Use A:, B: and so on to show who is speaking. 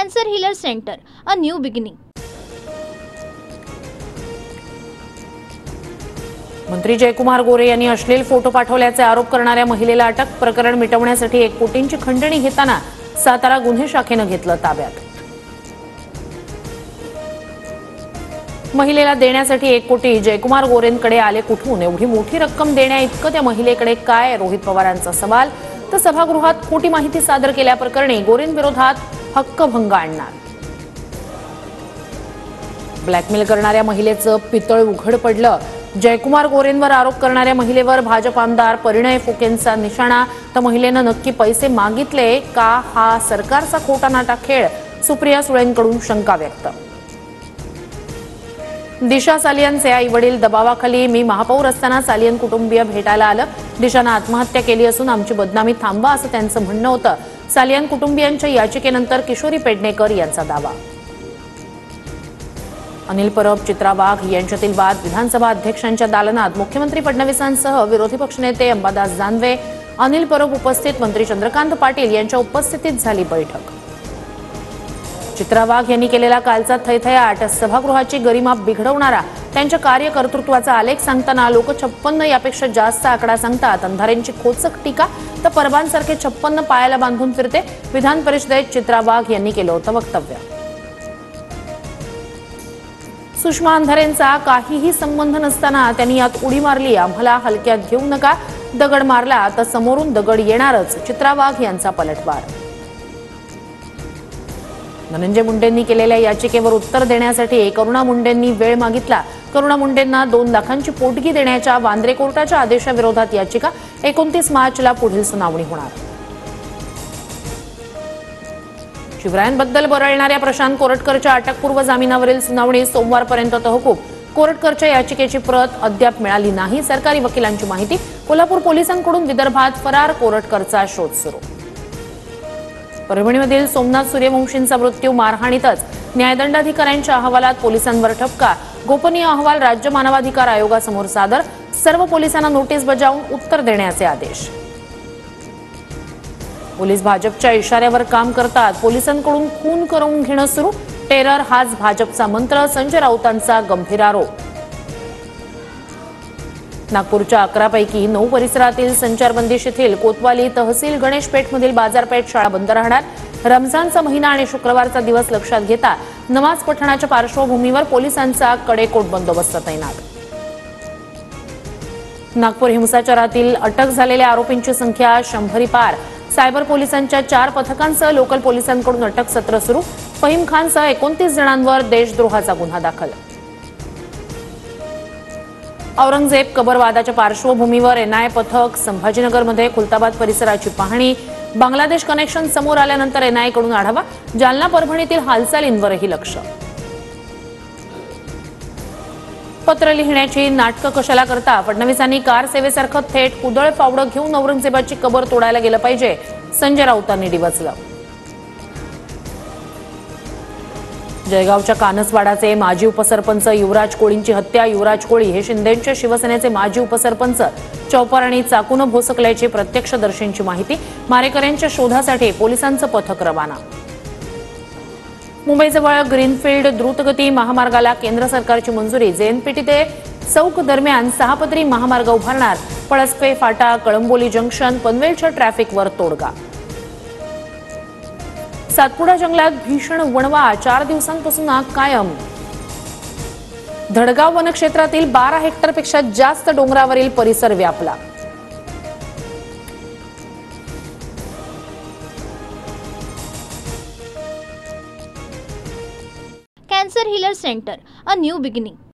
A: Cancer Healer Center, a new beginning.
B: मंत्री जयकुमार गोरे यांनी अश्लील फोटो पाठवल्याचे आरोप करणाऱ्या महिलेला अटक. प्रकरण मिटवण्यासाठी 1 कोटींची खंडणी घेताना सातारा गुन्हे शाखेने घेतलं ताब्यात. महिलेला देण्यासाठी 1 कोटी जयकुमार गोरेंकडे आले कुठून? एवढी मोठी रक्कम देण्याइतकं त्या महिलेकडे काय? रोहित पवारांचा सवाल. तर सभागृहात खोटी माहिती सादर केल्याप्रकरणी गोरेंविरोधात हक्कभंग आणणार. ब्लॅकमेल करणाऱ्या महिलेचं पितळ उघड पडलं. जयकुमार गोरेंवर आरोप करणाऱ्या महिलेवर भाजप आमदार परिणय फुकेंचा निशाणा. तर महिलेनं नक्की पैसे मागितले का? हा सरकारचा खोटा नाटा खेळ. सुप्रिया सुळेंकडून शंका व्यक्त. दिशा सालियनचे आई वडील दबावाखाली. मी महापौर असताना सालियन कुटुंबीय भेटायला आलं. दिशानं आत्महत्या केली असून आमची बदनामी थांबवा असं त्यांचं म्हणणं होतं. सालियन कुटुंबियांच्या याचिकेनंतर किशोरी पेडणेकर यांचा दावा. अनिल परब, चित्रा वाघ यांच्यातील वाद. विधानसभा अध्यक्षांच्या दालनात मुख्यमंत्री फडणवीसांसह विरोधी पक्षनेते अंबादास दानवे, अनिल परब उपस्थित. मंत्री चंद्रकांत पाटील यांच्या उपस्थितीत झाली बैठक. चित्रा वाघ यांनी केलेला कालचा थैथयाट सभागृहाची गरिमा बिघडवणारा. त्यांच्या कार्यकर्तृत्वाचा आलेख सांगताना लोक 56 यापेक्षा जास्त आकडा सांगतात. अंधारेंची खोचक टीका. तर परबांसारखे 56 पायाला बांधून फिरते. विधान परिषदेत चित्रा वाघ यांनी केलं होतं वक्तव्य. सुषमा अंधारेंचा काहीही संबंध नसताना त्यांनी यात उडी मारली. आम्हाला हलक्यात घेऊ नका. दगड मारला तर समोरून दगड येणारच. चित्रा वाघ यांचा पलटवार. धनंजय मुंडेंनी केलेल्या याचिकेवर उत्तर देण्यासाठी करुणा मुंडेंनी वेळ मागितला. करुणा मुंडेंना 2 लाखांची पोटगी देण्याच्या वांद्रे कोर्टाच्या आदेशाविरोधात याचिका. 29 मार्चला पुढील सुनावणी होणार. शिवरायांबद्दल बरळणाऱ्या प्रशांत कोरटकरच्या अटकपूर्व जामिनावरील सुनावणी सोमवारपर्यंत तहकूब. कोरटकरच्या याचिकेची प्रत अद्याप मिळाली नाही. सरकारी वकिलांची माहिती. कोल्हापूर पोलिसांकडून विदर्भात फरार कोरटकरचा शोध सुरू. परभणीमधील सोमनाथ सूर्यवंशींचा मृत्यू मारहाणीतच. न्यायदंडाधिकाऱ्यांच्या अहवालात पोलिसांवर ठपका. गोपनीय अहवाल राज्य मानवाधिकार आयोगासमोर सादर. सर्व पोलिसांना नोटीस बजावून उत्तर देण्याचे आदेश. पोलीस भाजपच्या इशाऱ्यावर काम करतात. पोलिसांकडून खून करून घेणं सुरू. टेरर हाच भाजपचा मंत्र. संजय राऊतांचा गंभीर आरोप. नागपूरच्या 11 पैकी 9 परिसरातील संचारबंदी शिथिल. कोतवाली, तहसील, गणेशपेठमधील बाजारपेठ, शाळा बंद राहणार. रमजानचा महिना आणि शुक्रवारचा दिवस लक्षात घेता नमाज पठणाच्या पार्श्वभूमीवर पोलिसांचा कडेकोट बंदोबस्त तैनात. नागपूर हिंसाचारातील अटक झालेल्या आरोपींची संख्या 100 पार. सायबर पोलिसांच्या 4 पथकांसह लोकल पोलिसांकडून अटक सत्र सुरू. फहीम खानसह 29 जणांवर देशद्रोहाचा गुन्हा दाखल. औरंगजेब कबरवादाच्या पार्श्वभूमीवर एनआयए पथक. संभाजीनगरमध्ये खुलताबाद परिसराची पाहणी. बांगलादेश कनेक्शन समोर आल्यानंतर एनआयएकडून आढावा. जालना, परभणीतील हालचालींवरही लक्ष. पत्र लिहिण्याची नाटकं कशाला करता? फडणवीसांनी कार सेवेसारखं थेट कुदळ फावडं घेऊन औरंगजेबाची कबर तोडायला गेलं पाहिजे. संजय राऊतांनी डिवचलं. जळगावच्या कानसवाडाचे माजी उपसरपंच युवराज कोळींची हत्या. युवराज कोळी हे शिंदेंच्या शिवसेनेचे माजी उपसरपंच. चौपार आणि चाकून भोसकल्याची प्रत्यक्षदर्शींची माहिती. मारेकऱ्यांच्या शोधासाठी पोलिसांचं पथक रवाना. मुंबईजवळ ग्रीनफील्ड द्रुतगती महामार्गाला केंद्र सरकारची मंजुरी. जेएनपीटी ते चौक दरम्यान 6 पदरी महामार्ग उभारणार. पळसपे फाटा, कळंबोली जंक्शन, पनवेलच्या ट्रॅफिकवर तोडगा. सातपुडा जंगलात भीषण वणवा. 4 दिवसांपासून आग कायम. धडगाव वनक्षेत्रातील 12 हेक्टरपेक्षा जास्त डोंगरावरील परिसर व्यापला.
A: Cancer Healer Center, a new beginning.